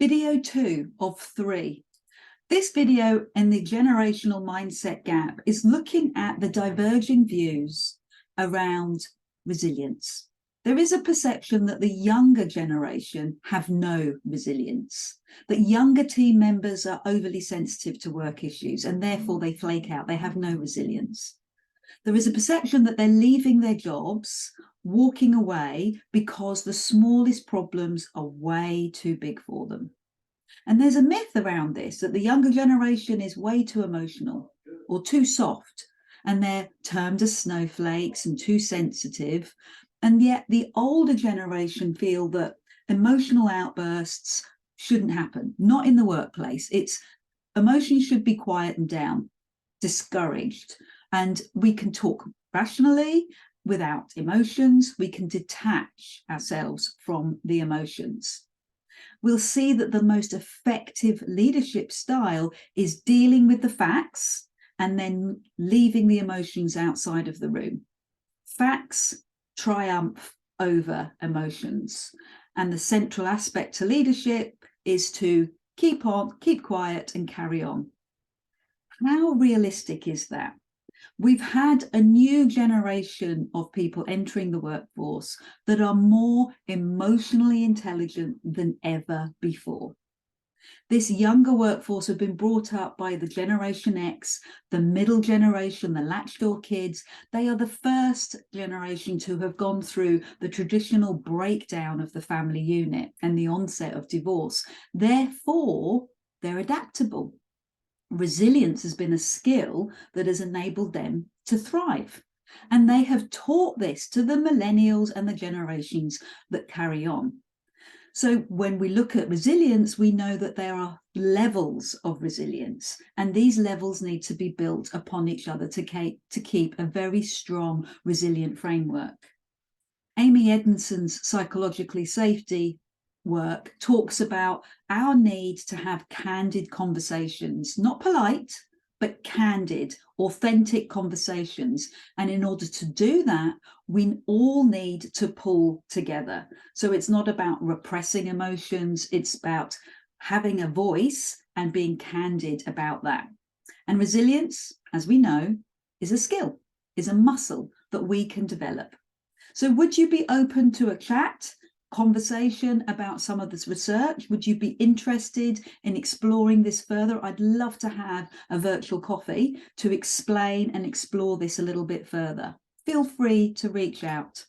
Video 2 of 3. This video in the generational mindset gap is looking at the diverging views around resilience. There is a perception that the younger generation have no resilience, that younger team members are overly sensitive to work issues and therefore they flake out, they have no resilience. There is a perception that they're leaving their jobs, walking away because the smallest problems are way too big for them. And there's a myth around this, that the younger generation is way too emotional or too soft, and they're termed as snowflakes and too sensitive. And yet the older generation feel that emotional outbursts shouldn't happen, not in the workplace. Emotions should be quietened down, discouraged. And we can talk rationally without emotions. We can detach ourselves from the emotions. We'll see that the most effective leadership style is dealing with the facts and then leaving the emotions outside of the room. Facts triumph over emotions. And the central aspect to leadership is to keep quiet and carry on. How realistic is that? We've had a new generation of people entering the workforce that are more emotionally intelligent than ever before. This younger workforce have been brought up by the Generation X, the middle generation, the latchdoor kids. They are the first generation to have gone through the traditional breakdown of the family unit and the onset of divorce. Therefore, they're adaptable. Resilience has been a skill that has enabled them to thrive. And they have taught this to the millennials and the generations that carry on. So when we look at resilience, we know that there are levels of resilience, and these levels need to be built upon each other to keep a very strong, resilient framework. Amy Edmondson's Psychologically Safety work talks about our need to have candid conversations, not polite, but candid, authentic conversations. And in order to do that, we all need to pull together. So it's not about repressing emotions, it's about having a voice and being candid about that. And resilience, as we know, is a skill, is a muscle that we can develop. So would you be open to a conversation about some of this research? Would you be interested in exploring this further? I'd love to have a virtual coffee to explain and explore this a little bit further. Feel free to reach out.